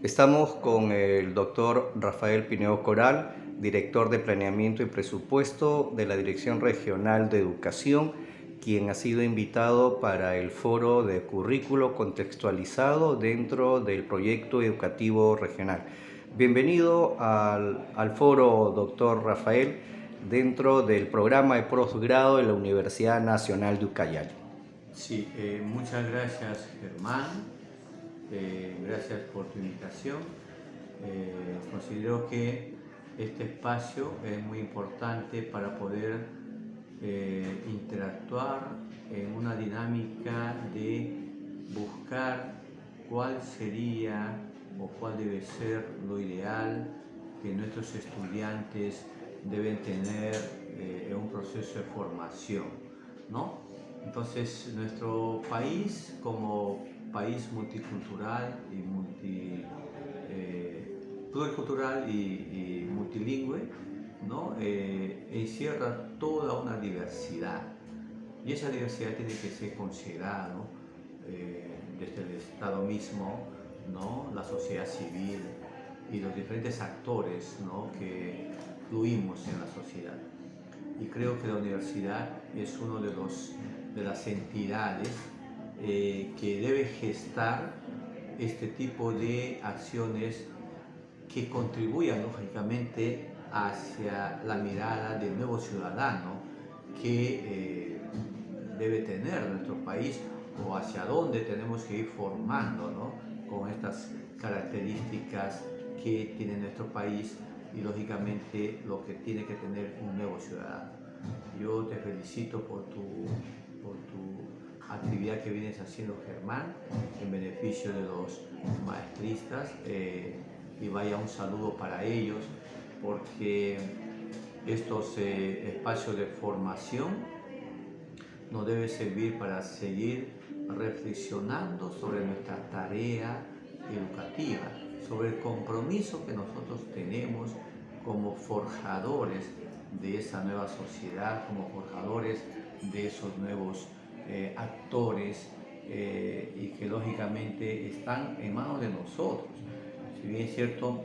Estamos con el doctor Rafael Pineo Coral, director de Planeamiento y Presupuesto de la Dirección Regional de Educación, quien ha sido invitado para el foro de currículo contextualizado dentro del proyecto educativo regional. Bienvenido al foro, doctor Rafael, dentro del programa de posgrado de la Universidad Nacional de Ucayali. Sí, muchas gracias, Germán. Gracias por tu invitación. Considero que este espacio es muy importante para poder interactuar en una dinámica de buscar cuál sería o cuál debe ser lo ideal que nuestros estudiantes deben tener en un proceso de formación, ¿no? Entonces, nuestro país, como país multicultural y pluricultural y multilingüe, ¿no? Encierra toda una diversidad, y esa diversidad tiene que ser considerada, ¿no? Desde el Estado mismo, ¿no? La sociedad civil y los diferentes actores, ¿no? que fluimos en la sociedad. Y creo que la universidad es uno de las entidades que debe gestar este tipo de acciones que contribuyan lógicamente hacia la mirada del nuevo ciudadano que debe tener nuestro país, o hacia dónde tenemos que ir formando, ¿no? Con estas características que tiene nuestro país y lógicamente lo que tiene que tener un nuevo ciudadano. Yo te felicito por tu actividad que vienes haciendo, Germán, en beneficio de los maestristas, y vaya un saludo para ellos, porque estos espacios de formación nos deben servir para seguir reflexionando sobre nuestra tarea educativa, sobre el compromiso que nosotros tenemos como forjadores de esa nueva sociedad, como forjadores de esos nuevos actores, y que lógicamente están en manos de nosotros. Si bien es cierto,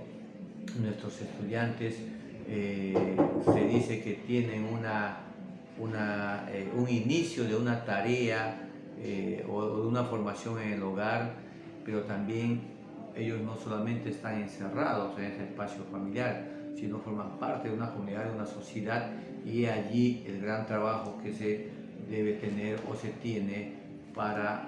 nuestros estudiantes se dice que tienen un inicio de una tarea o de una formación en el hogar, pero también ellos no solamente están encerrados en ese espacio familiar, sino forman parte de una comunidad, de una sociedad, y allí el gran trabajo que se debe tener o se tiene para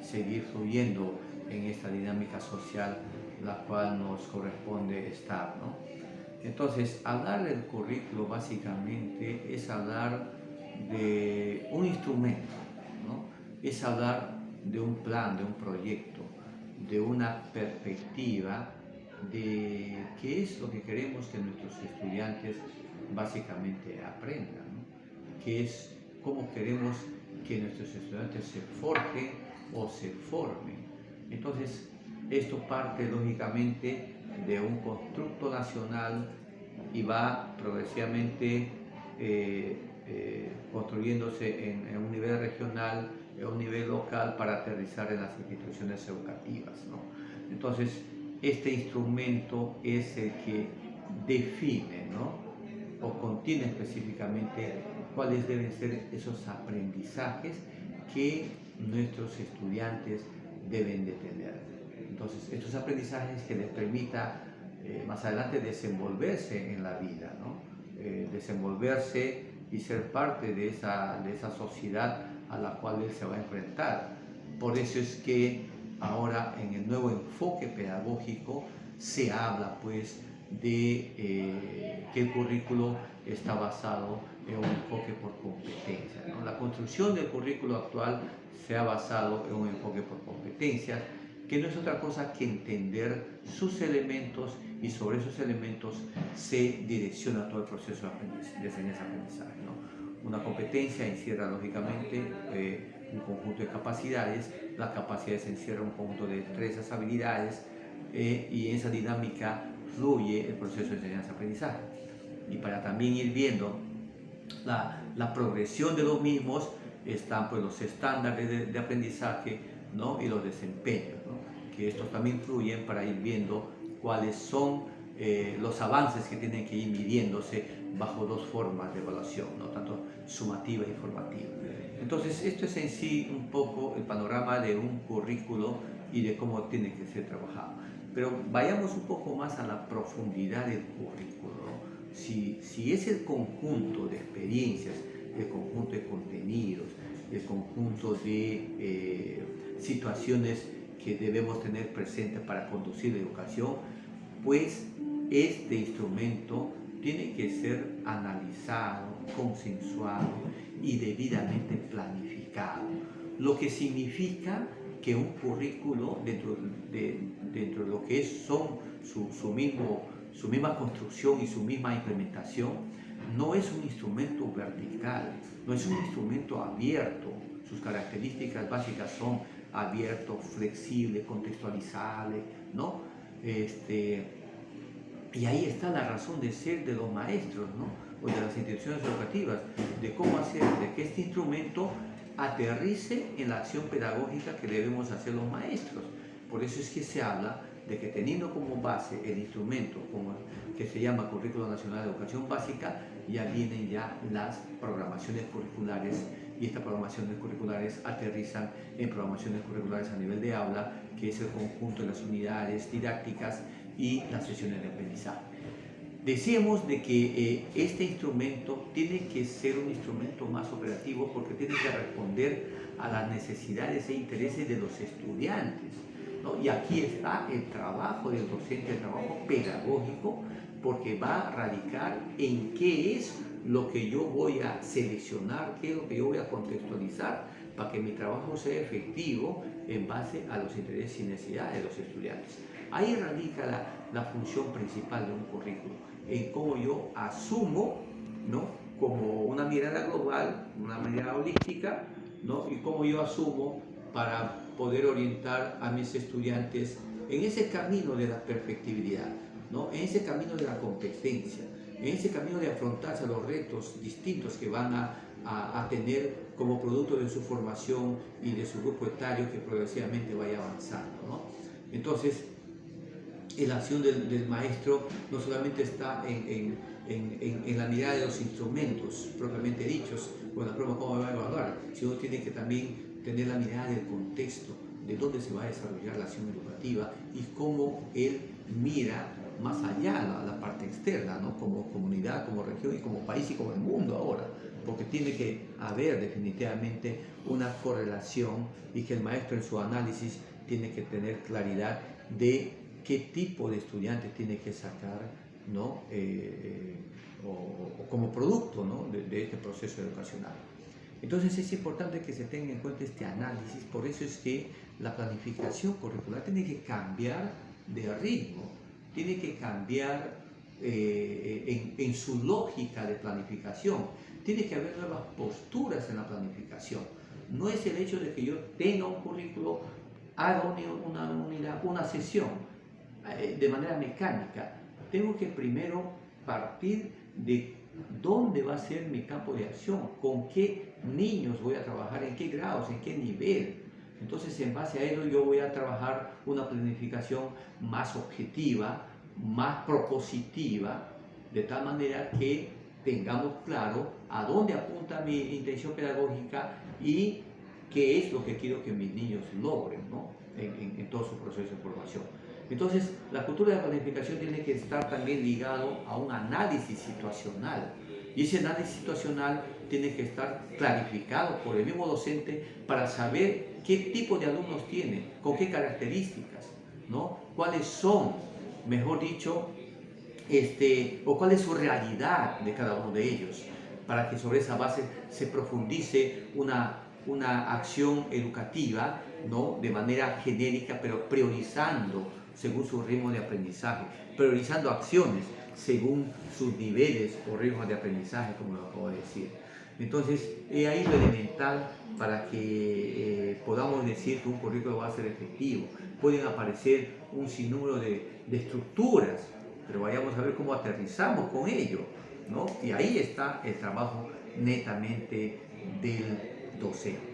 seguir fluyendo en esta dinámica social la cual nos corresponde estar, ¿no? Entonces, hablar del currículo básicamente es hablar de un instrumento, ¿no? Es hablar de un plan, de un proyecto, de una perspectiva de qué es lo que queremos que nuestros estudiantes básicamente aprendan, ¿no? Qué es, cómo queremos que nuestros estudiantes se forjen o se formen. Entonces, esto parte lógicamente de un constructo nacional y va progresivamente construyéndose en un nivel regional, en un nivel local, para aterrizar en las instituciones educativas, ¿no? Entonces, este instrumento es el que define, ¿no? O contiene específicamente cuáles deben ser esos aprendizajes que nuestros estudiantes deben de tener. Entonces, estos aprendizajes que les permita más adelante desenvolverse en la vida, ¿no? Desenvolverse y ser parte de esa sociedad a la cual él se va a enfrentar. Por eso es que ahora en el nuevo enfoque pedagógico se habla pues de que el currículo está basado en un enfoque por competencias, ¿no? La construcción del currículo actual se ha basado en un enfoque por competencias, que no es otra cosa que entender sus elementos, y sobre esos elementos se direcciona todo el proceso de enseñanza-aprendizaje, ¿no? Una competencia encierra lógicamente un conjunto de capacidades, las capacidades encierran un conjunto de destrezas, habilidades, y en esa dinámica fluye el proceso de enseñanza-aprendizaje. Y para también ir viendo la progresión de los mismos, están pues los estándares de aprendizaje, ¿no? Y los desempeños, ¿no? que estos también fluyen para ir viendo cuáles son los avances que tienen que ir midiéndose bajo dos formas de evaluación, ¿no? Tanto sumativa y formativa. Entonces, esto es en sí un poco el panorama de un currículo y de cómo tiene que ser trabajado. Pero vayamos un poco más a la profundidad del currículo, ¿no? Si es el conjunto de experiencias, el conjunto de contenidos, el conjunto de situaciones que debemos tener presentes para conducir la educación, pues este instrumento tiene que ser analizado, consensuado y debidamente planificado, lo que significa que un currículo dentro de lo que son su misma construcción y su misma implementación no es un instrumento vertical, no es un instrumento abierto. Sus características básicas son abierto, flexible, contextualizable, ¿no? Y ahí está la razón de ser de los maestros, ¿no? O de las instituciones educativas, de cómo hacer de que este instrumento aterrice en la acción pedagógica que debemos hacer los maestros. Por eso es que se habla de que teniendo como base el instrumento que se llama Currículo Nacional de Educación Básica, ya vienen ya las programaciones curriculares, y estas programaciones curriculares aterrizan en programaciones curriculares a nivel de aula, que es el conjunto de las unidades didácticas y las sesiones de aprendizaje. Decíamos de que este instrumento tiene que ser un instrumento más operativo porque tiene que responder a las necesidades e intereses de los estudiantes, ¿no? Y aquí está el trabajo del docente, el trabajo pedagógico, porque va a radicar en qué es lo que yo voy a seleccionar, qué es lo que yo voy a contextualizar para que mi trabajo sea efectivo en base a los intereses y necesidades de los estudiantes. Ahí radica la función principal de un currículo, en cómo yo asumo, ¿no?, como una mirada global, una mirada holística, ¿no?, y cómo yo asumo para poder orientar a mis estudiantes en ese camino de la perfectibilidad, ¿no?, en ese camino de la competencia, en ese camino de afrontarse a los retos distintos que van a tener como producto de su formación y de su grupo etario que progresivamente vaya avanzando, ¿no? Entonces, la acción del maestro no solamente está en la mirada de los instrumentos propiamente dichos, o la forma como va a evaluar, sino tiene que también tener la mirada del contexto, de dónde se va a desarrollar la acción educativa y cómo él mira más allá la parte externa, ¿no?, como comunidad, como región y como país y como el mundo ahora, porque tiene que haber definitivamente una correlación y que el maestro en su análisis tiene que tener claridad de qué tipo de estudiante tiene que sacar, ¿no?, o como producto, ¿no?, de este proceso educacional. Entonces es importante que se tenga en cuenta este análisis, por eso es que la planificación curricular tiene que cambiar de ritmo, tiene que cambiar en su lógica de planificación, tiene que haber nuevas posturas en la planificación. No es el hecho de que yo tenga un currículo, haga una unidad, una sesión de manera mecánica. Tengo que primero partir de dónde va a ser mi campo de acción, con qué niños voy a trabajar, en qué grados, en qué nivel. Entonces, en base a ello, yo voy a trabajar una planificación más objetiva, más propositiva, de tal manera que tengamos claro a dónde apunta mi intención pedagógica y qué es lo que quiero que mis niños logren, ¿no?, en todo su proceso de formación. Entonces, la cultura de la planificación tiene que estar también ligado a un análisis situacional. Y ese análisis situacional tiene que estar clarificado por el mismo docente para saber qué tipo de alumnos tiene, con qué características, ¿no?, cuáles son, mejor dicho, o cuál es su realidad de cada uno de ellos, para que sobre esa base se profundice una acción educativa, ¿no?, de manera genérica, pero priorizando según su ritmo de aprendizaje, priorizando acciones según sus niveles o ritmos de aprendizaje, como lo acabo de decir. Entonces, ahí lo elemental para que podamos decir que un currículo va a ser efectivo. Pueden aparecer un sinnúmero de estructuras, pero vayamos a ver cómo aterrizamos con ello, ¿no? Y ahí está el trabajo netamente del docente.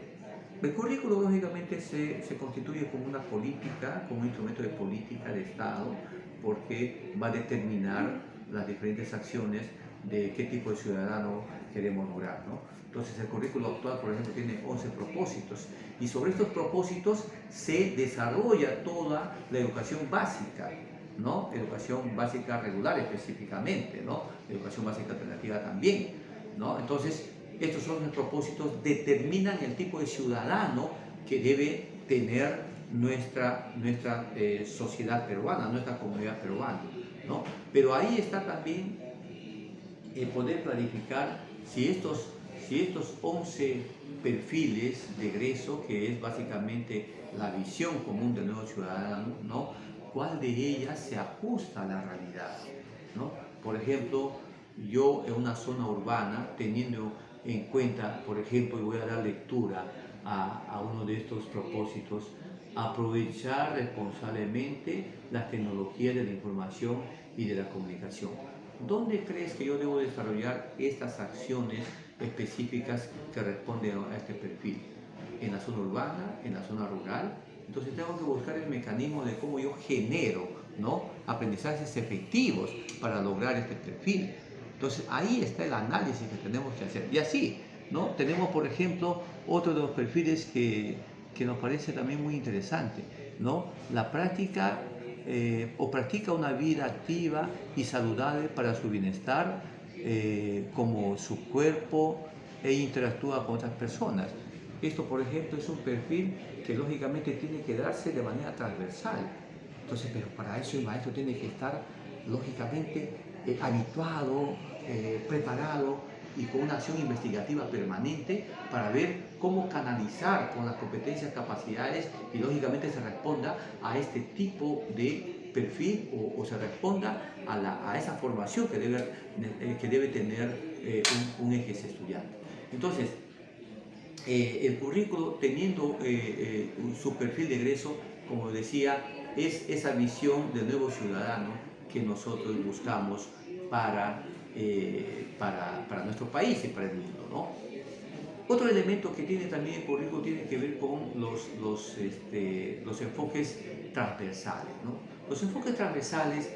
El currículo lógicamente se constituye como una política, como un instrumento de política de Estado, porque va a determinar las diferentes acciones de qué tipo de ciudadano queremos lograr, ¿no? Entonces el currículo actual, por ejemplo, tiene 11 propósitos y sobre estos propósitos se desarrolla toda la educación básica, ¿no? Educación básica regular específicamente, ¿no? Educación básica alternativa también, ¿no? Entonces, estos son los propósitos, determinan el tipo de ciudadano que debe tener nuestra sociedad peruana, nuestra comunidad peruana, ¿no? Pero ahí está también poder clarificar si estos 11 perfiles de egreso, que es básicamente la visión común del nuevo ciudadano, ¿no? ¿Cuál de ellas se ajusta a la realidad, ¿no? Por ejemplo, yo en una zona urbana, teniendo en cuenta, por ejemplo, y voy a dar lectura a uno de estos propósitos, aprovechar responsablemente las tecnologías de la información y de la comunicación. ¿Dónde crees que yo debo desarrollar estas acciones específicas que responden a este perfil? ¿En la zona urbana? ¿En la zona rural? Entonces tengo que buscar el mecanismo de cómo yo genero, ¿no?, aprendizajes efectivos para lograr este perfil. Entonces ahí está el análisis que tenemos que hacer. Y así, ¿no? Tenemos, por ejemplo, otro de los perfiles que nos parece también muy interesante, ¿no? La práctica o practica una vida activa y saludable para su bienestar, como su cuerpo, e interactúa con otras personas. Esto, por ejemplo, es un perfil que lógicamente tiene que darse de manera transversal. Entonces, pero para eso el maestro tiene que estar lógicamente habituado, preparado y con una acción investigativa permanente para ver cómo canalizar con las competencias, capacidades y lógicamente se responda a este tipo de perfil o se responda a esa formación que debe tener un ejes estudiante. Entonces, el currículo, teniendo su perfil de egreso, como decía, es esa visión del nuevo ciudadano que nosotros buscamos para nuestro país y para el mundo, ¿no? Otro elemento que tiene también el currículo tiene que ver con los enfoques transversales, ¿no? Los enfoques transversales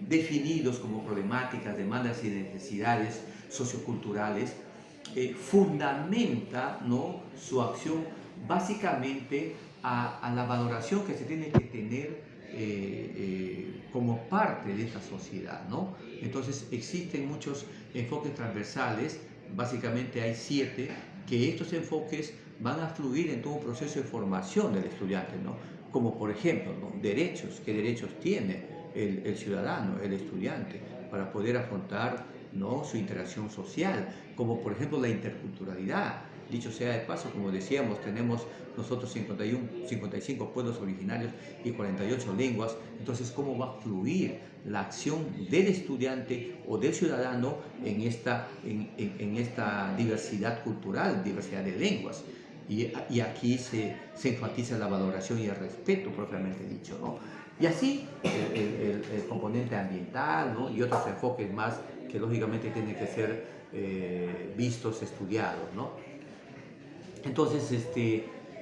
definidos como problemáticas, demandas y necesidades socioculturales fundamenta, ¿no?, su acción básicamente a la valoración que se tiene que tener como parte de esta sociedad, ¿no? Entonces existen muchos enfoques transversales, básicamente hay 7, que estos enfoques van a fluir en todo un proceso de formación del estudiante, ¿no? Como por ejemplo, ¿no?, derechos, qué derechos tiene el ciudadano, el estudiante, para poder afrontar, ¿no?, su interacción social, como por ejemplo la interculturalidad. Dicho sea de paso, como decíamos, tenemos nosotros 55 pueblos originarios y 48 lenguas. Entonces, ¿cómo va a fluir la acción del estudiante o del ciudadano en esta diversidad cultural, diversidad de lenguas? Y aquí se enfatiza la valoración y el respeto propiamente dicho, ¿no? Y así el componente ambiental, ¿no?, y otros enfoques más que lógicamente tienen que ser vistos, estudiados, ¿no? Entonces,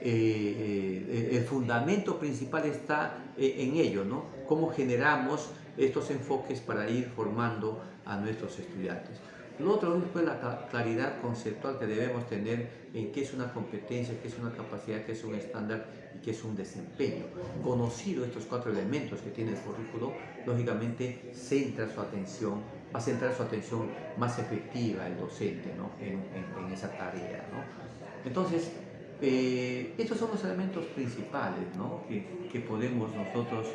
el fundamento principal está en ello, ¿no? Cómo generamos estos enfoques para ir formando a nuestros estudiantes. Lo otro es pues, la claridad conceptual que debemos tener en qué es una competencia, qué es una capacidad, qué es un estándar y qué es un desempeño. Conocido estos 4 elementos que tiene el currículo, lógicamente va a centrar su atención más efectiva el docente, ¿no?, en esa tarea, ¿no? Entonces, estos son los elementos principales, ¿no?, que podemos nosotros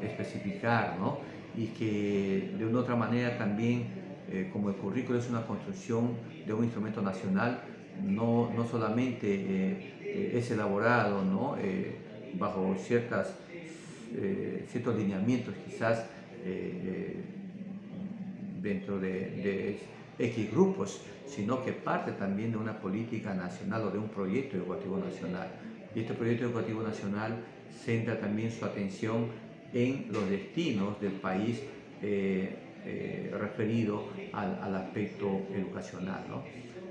especificar, ¿no?, y que de una otra manera también, como el currículo es una construcción de un instrumento nacional, no solamente es elaborado, ¿no?, bajo ciertos lineamientos quizás dentro de X grupos, sino que parte también de una política nacional o de un proyecto educativo nacional. Y este proyecto educativo nacional centra también su atención en los destinos del país referido al aspecto educacional, ¿no?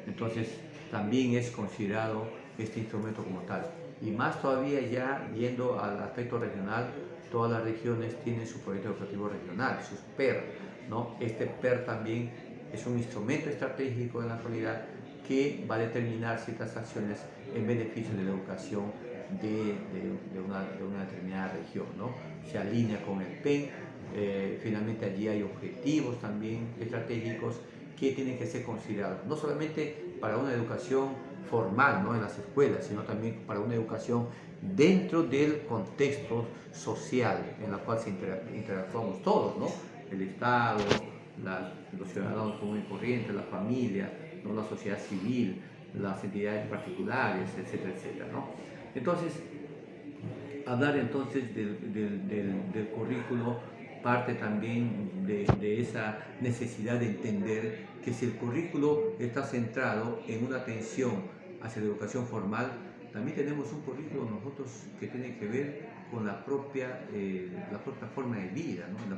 Entonces, también es considerado este instrumento como tal. Y más todavía ya yendo al aspecto regional, todas las regiones tienen su proyecto educativo regional, sus PER, ¿no? Este PER también es un instrumento estratégico en la actualidad que va a determinar ciertas acciones en beneficio de la educación de una determinada región, ¿no? Se alinea con el PEN, finalmente allí hay objetivos también estratégicos que tienen que ser considerados, no solamente para una educación formal, ¿no? En las escuelas, sino también para una educación dentro del contexto social en la cual interactuamos todos, ¿no? El Estado, los ciudadanos comunes y corrientes, la familia, ¿no? La sociedad civil, las entidades particulares, etcétera, etcétera, ¿no? Entonces, hablar entonces del currículo parte también de esa necesidad de entender que si el currículo está centrado en una atención hacia la educación formal, también tenemos un currículo nosotros que tiene que ver con la propia forma de vida, ¿no? En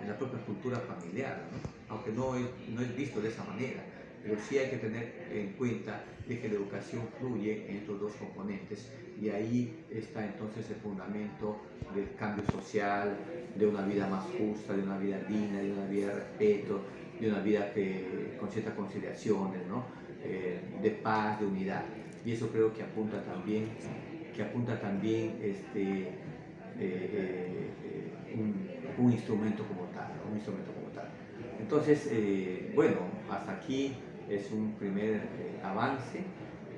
la propia cultura familiar, ¿no? Aunque no es visto de esa manera, pero sí hay que tener en cuenta de que la educación fluye en estos dos componentes y ahí está entonces el fundamento del cambio social, de una vida más justa, de una vida digna, de una vida de respeto, de una vida con ciertas conciliaciones, ¿no? De paz, de unidad. Y eso creo que apunta también un instrumento como tal, ¿no? Un instrumento como tal. Entonces, bueno, hasta aquí es un primer avance.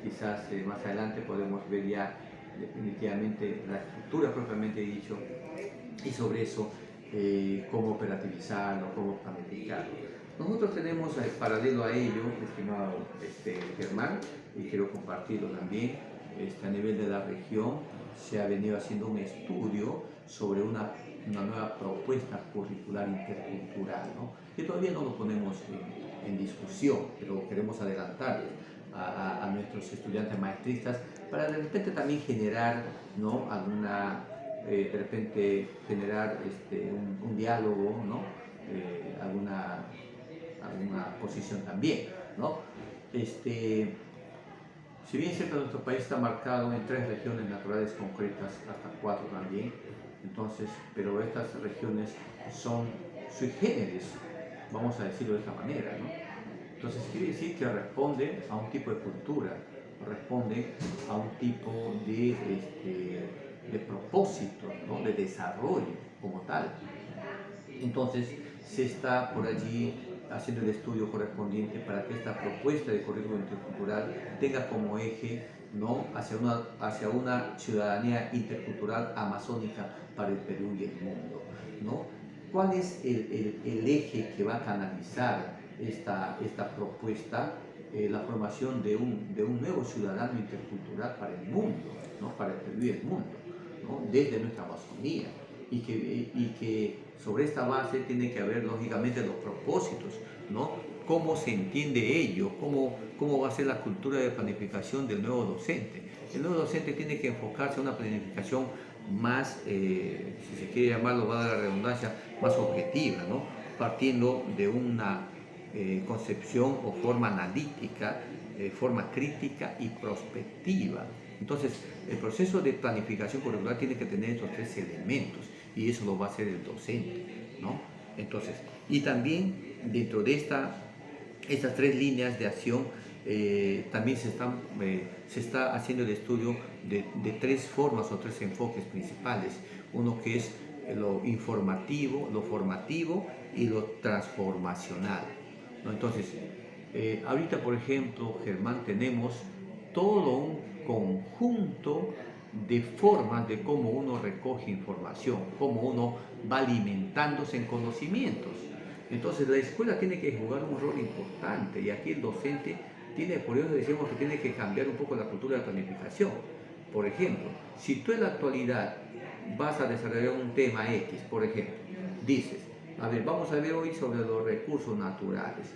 Quizás más adelante podemos ver ya definitivamente la estructura propiamente dicho y sobre eso cómo operativizarlo, cómo planificarlo. Nosotros tenemos paralelo a ello, estimado Germán, y quiero compartirlo también, a nivel de la región se ha venido haciendo un estudio sobre una nueva propuesta curricular intercultural, ¿no? Que todavía no lo ponemos en discusión, pero queremos adelantarles a nuestros estudiantes maestristas para de repente también generar, ¿no? De repente generar un diálogo, ¿no? Alguna posición también, ¿no? Si bien es cierto, nuestro país está marcado en 3 regiones naturales concretas, hasta 4 también, entonces, pero estas regiones son sui generis, vamos a decirlo de esta manera, ¿no? Entonces quiere decir que responde a un tipo de cultura, responde a un tipo de propósito, ¿no? De desarrollo como tal. Entonces se está por allí haciendo el estudio correspondiente para que esta propuesta de currículum intercultural tenga como eje, ¿no? hacia una ciudadanía intercultural amazónica para el Perú y el mundo, ¿no? ¿Cuál es el eje que va a canalizar esta propuesta? La formación de un nuevo ciudadano intercultural para el mundo, ¿no? Para el Perú y el mundo, ¿no? Desde nuestra Amazonía. Y que sobre esta base tiene que haber lógicamente los propósitos, ¿no? Cómo se entiende ello, cómo va a ser la cultura de planificación del nuevo docente. El nuevo docente tiene que enfocarse a una planificación más, si se quiere llamarlo, va a dar la redundancia, más objetiva, ¿no? Partiendo de una concepción o forma analítica, forma crítica y prospectiva. Entonces, el proceso de planificación curricular tiene que tener estos 3 elementos y eso lo va a hacer el docente, ¿no? Entonces, y también dentro de estas 3 líneas de acción también se está haciendo el estudio de 3 formas o 3 enfoques principales. Uno que es lo informativo, lo formativo y lo transformacional, ¿no? Entonces, ahorita, por ejemplo, Germán, tenemos todo un conjunto de formas de cómo uno recoge información, cómo uno va alimentándose en conocimientos. Entonces la escuela tiene que jugar un rol importante y aquí el docente por eso decimos que tiene que cambiar un poco la cultura de planificación. Por ejemplo, si tú en la actualidad vas a desarrollar un tema X, por ejemplo, dices, a ver, vamos a ver hoy sobre los recursos naturales.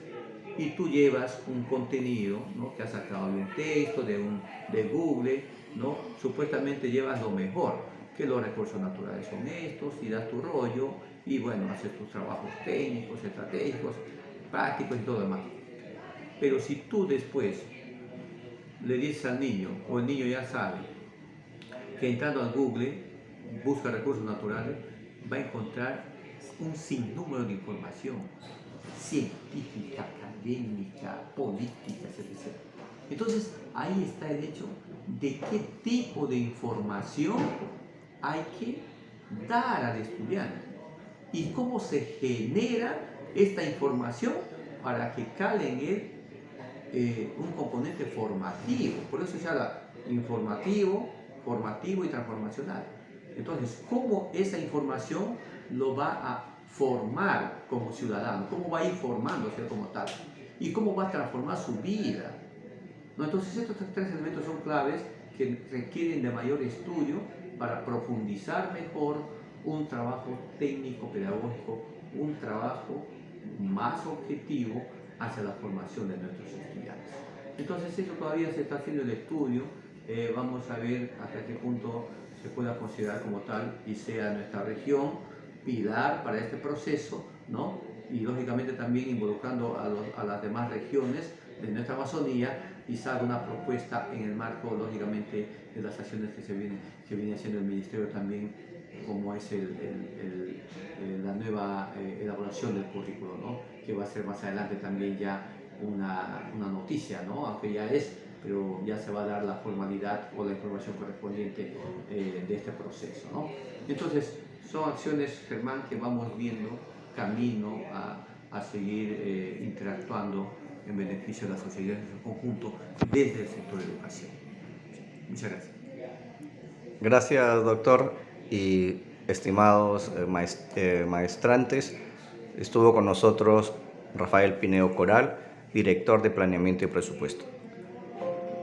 Y tú llevas un contenido, ¿no? Que has sacado de un texto, de Google, ¿no? Supuestamente llevas lo mejor, que los recursos naturales son estos, y das tu rollo, y bueno, haces tus trabajos técnicos, estratégicos, prácticos y todo lo demás. Pero si tú después le dices al niño, o el niño ya sabe, que entrando al Google, busca recursos naturales, va a encontrar un sinnúmero de información científica, académica, política, etc. Entonces, ahí está el hecho de qué tipo de información hay que dar al estudiante y cómo se genera esta información para que cale en él un componente formativo. Por eso se habla informativo, formativo y transformacional. Entonces, ¿cómo esa información lo va a formar como ciudadano? ¿Cómo va a ir formándose como tal? ¿Y cómo va a transformar su vida? ¿No? Entonces, estos tres elementos son claves que requieren de mayor estudio para profundizar mejor un trabajo técnico-pedagógico, un trabajo más objetivo hacia la formación de nuestros estudiantes. Entonces, esto todavía se está haciendo el estudio. Vamos a ver hasta qué punto se pueda considerar como tal y sea nuestra región pilar para este proceso, ¿no? Y lógicamente también involucrando a las demás regiones de nuestra Amazonía y salga una propuesta en el marco, lógicamente, de las acciones que viene haciendo el Ministerio también, como es la nueva elaboración del currículo, ¿no? Que va a ser más adelante también ya una noticia, ¿no? Aunque ya es, pero ya se va a dar la formalidad o la información correspondiente de este proceso, ¿no? Entonces, son acciones, Germán, que vamos viendo camino a seguir interactuando en beneficio de la sociedad en su conjunto desde el sector de educación. Muchas gracias. Gracias, doctor, y estimados maestrantes. Estuvo con nosotros Rafael Pineo Coral, director de Planeamiento y Presupuesto.